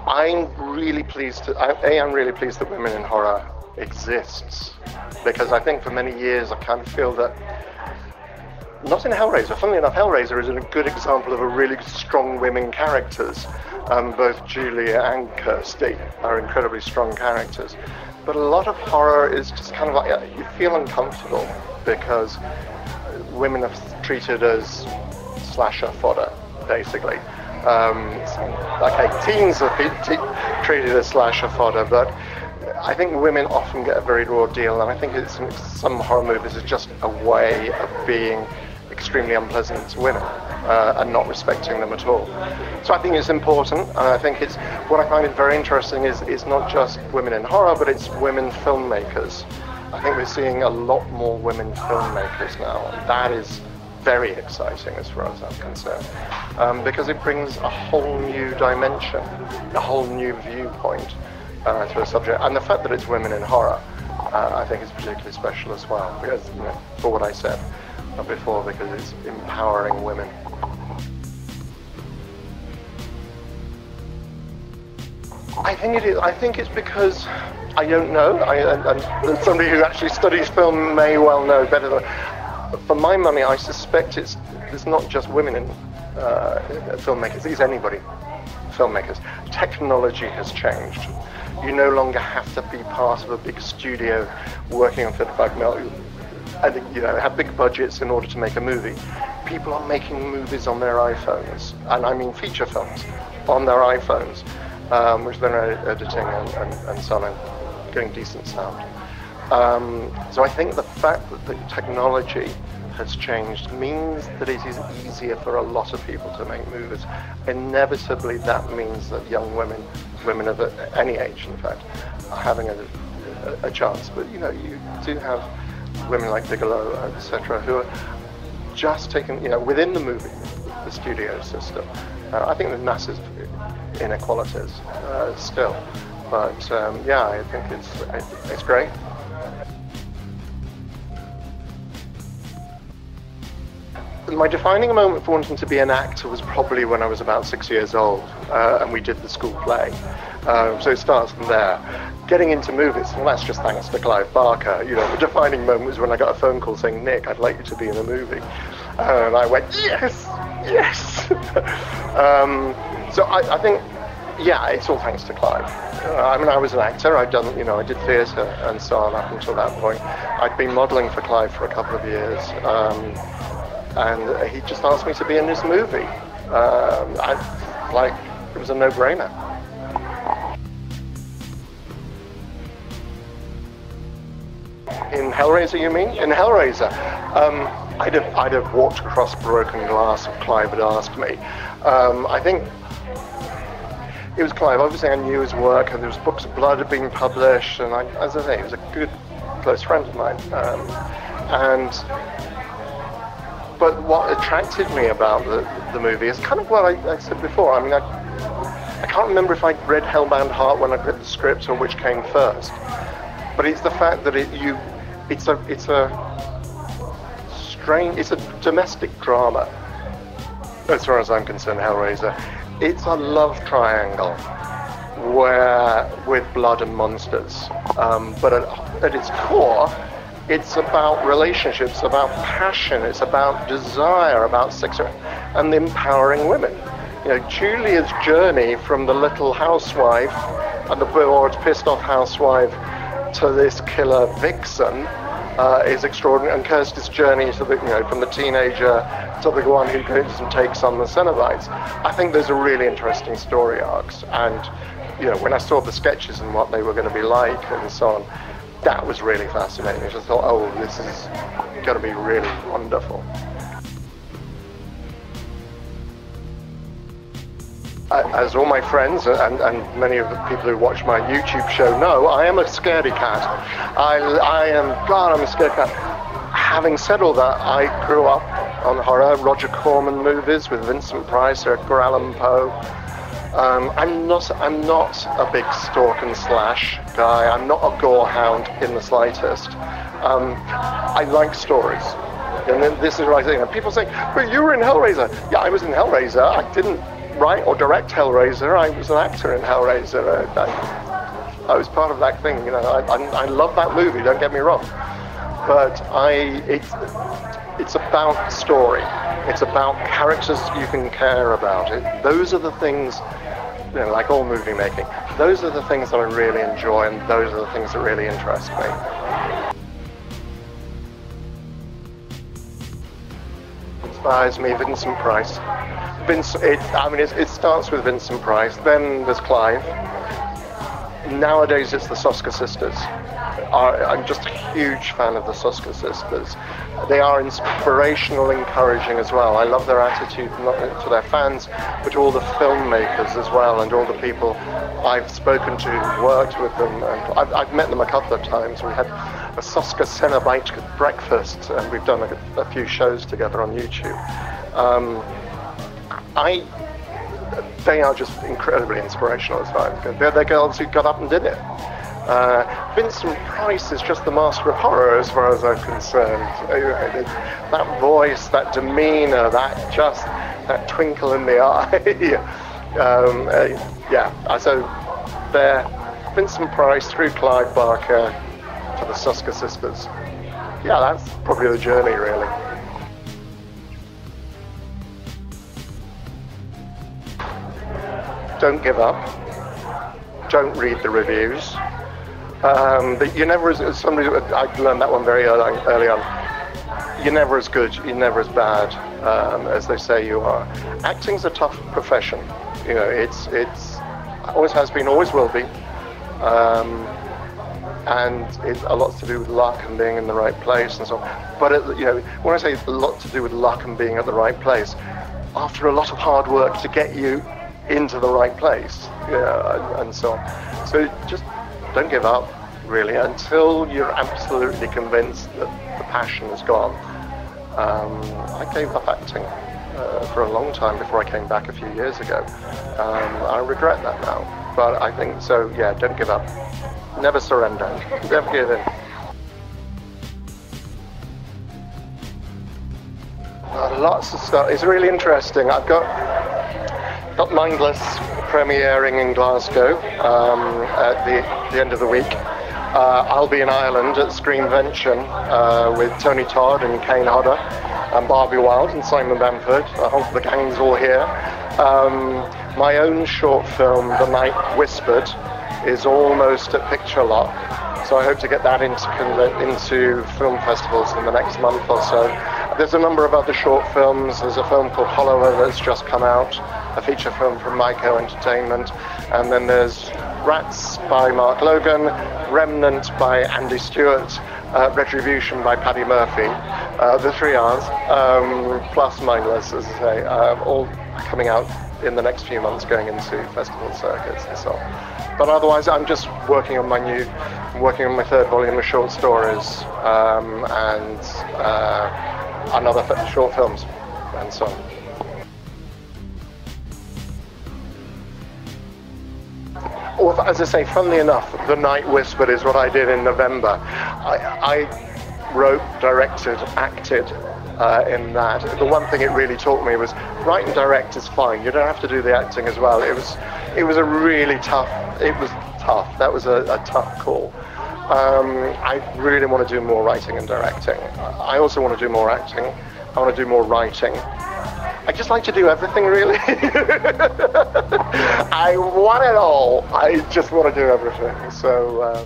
I'm really pleased I'm really pleased that women in horror exists, because I think for many years I kind of feel that, not in Hellraiser, funnily enough, Hellraiser is a good example of a really strong women characters. Both Julia and Kirsty are incredibly strong characters. But a lot of horror is just kind of like, you feel uncomfortable because women are treated as slasher fodder, basically. Okay, teens are treated as slasher fodder, but I think women often get a very raw deal, and I think some horror movies is just a way of being extremely unpleasant to women and not respecting them at all. So I think it's important, and I think what I find it very interesting is not just women in horror, but it's women filmmakers. I think we're seeing a lot more women filmmakers now, and that is very exciting as far as I'm concerned, because it brings a whole new dimension, a whole new viewpoint to a subject, and the fact that it's women in horror, I think is particularly special as well, because, for what I said before, because it's empowering women. I think it is. I think it's because I don't know, and somebody who actually studies film may well know better than. For my money, I suspect it's not just women in filmmakers, it's anybody, filmmakers. Technology has changed. You no longer have to be part of a big studio working on 35 million and have big budgets in order to make a movie. People are making movies on their iPhones, and I mean feature films on their iPhones, which they're editing and so on, and getting decent sound. So I think the fact that the technology has changed means that it is easier for a lot of people to make movies. Inevitably, that means that young women of any age, in fact, are having a chance. But you do have women like Bigelow, etc., who are just taking, within the movie, the studio system. I think there's massive inequalities still, but yeah, I think it's great. My defining moment for wanting to be an actor was probably when I was about 6 years old, and we did the school play. So it starts from there. Getting into movies, well, that's just thanks to Clive Barker. The defining moment was when I got a phone call saying, "Nick, I'd like you to be in a movie." And I went, yes, yes. So I think, yeah, it's all thanks to Clive. I mean, I was an actor. I did theatre and so on up until that point. I'd been modelling for Clive for a couple of years. And he just asked me to be in this movie. It was a no-brainer. In Hellraiser, you mean? In Hellraiser, I'd have walked across broken glass if Clive had asked me. I think it was Clive. Obviously, I knew his work, and there was books of blood had been published, and as I say, he was a good, close friend of mine. But what attracted me about the movie is kind of what I said before. I mean, I can't remember if I'd read Hellbound Heart when I read the script or which came first. But it's the fact that it's a domestic drama, as far as I'm concerned, Hellraiser. It's a love triangle with blood and monsters. But at its core, it's about relationships, about passion, it's about desire, about sex, and empowering women. Julia's journey from the little housewife and the bored, pissed off housewife to this killer vixen is extraordinary, and Kirsty's journey to from the teenager to the one who goes and takes on the Cenobites. I think those are really interesting story arcs, and when I saw the sketches and what they were going to be like and so on, that was really fascinating. I just thought, oh, this is going to be really wonderful. As all my friends and many of the people who watch my YouTube show know, I am a scaredy cat. I'm a scaredy cat. Having said all that, I grew up on horror, Roger Corman movies with Vincent Price, Edgar Allan Poe, I'm not a big stalk and slash guy. I'm not a gore hound in the slightest. I like stories. And then this is what I think. And people say, but you were in Hellraiser. Yeah, I was in Hellraiser. I didn't write or direct Hellraiser. I was an actor in Hellraiser. I was part of that thing. You know, I love that movie, don't get me wrong. But it's about story. It's about characters you can care about. Those are the things, you know, like all movie making, those are the things that I really enjoy, and those are the things that really interest me. Inspires me, Vincent Price. It starts with Vincent Price, then there's Clive. Nowadays it's the Soska sisters. I'm just a huge fan of the Soska sisters. They are inspirational, encouraging as well. I love their attitude, not to their fans, but to all the filmmakers as well, and all the people I've spoken to, worked with them. And I've met them a couple of times. We had a Soska Cenobite breakfast, and we've done a few shows together on YouTube. They are just incredibly inspirational as far as goes. They're the girls who got up and did it. Vincent Price is just the master of horror as far as I'm concerned. That voice, that demeanour, that twinkle in the eye. So there, Vincent Price through Clive Barker to the Soska sisters. Yeah, that's probably the journey, really. Don't give up. Don't read the reviews. You're never as somebody. I learned that one very early on. You're never as good. You're never as bad as they say you are. Acting's a tough profession. You know, it's always has been, always will be, and it's a lot to do with luck and being in the right place and so on. But you know, when I say a lot to do with luck and being at the right place, after a lot of hard work to get you into the right place, and so on. So just don't give up, really, until you're absolutely convinced that the passion is gone. I gave up acting for a long time before I came back a few years ago. I regret that now, but I think so. Yeah, don't give up. Never surrender. Never give in. Lots of stuff. It's really interesting. I've got Mindless premiering in Glasgow at the end of the week. I'll be in Ireland at Screenvention with Tony Todd and Kane Hodder and Barbie Wilde and Simon Bamford. I hope the gang's all here. My own short film, The Night Whispered, is almost at Picture Lock, so I hope to get that into film festivals in the next month or so. There's a number of other short films. There's a film called Hollower that's just come out, a feature film from Myco Entertainment, and then there's Rats by Mark Logan, Remnant by Andy Stewart, Retribution by Paddy Murphy, the 3 R's, plus Mindless, as I say, all coming out in the next few months, going into festival circuits and so on. But otherwise, I'm just working on my 3rd volume of short stories, and another short films, and so on. Well, as I say, funnily enough, The Night Whispered is what I did in November. I wrote, directed, acted in that. The one thing it really taught me was write and direct is fine. You don't have to do the acting as well. It was a really tough. It was tough. That was a tough call. I really want to do more writing and directing. I also want to do more acting. I want to do more writing. I just like to do everything, really. I want it all. I just want to do everything. So.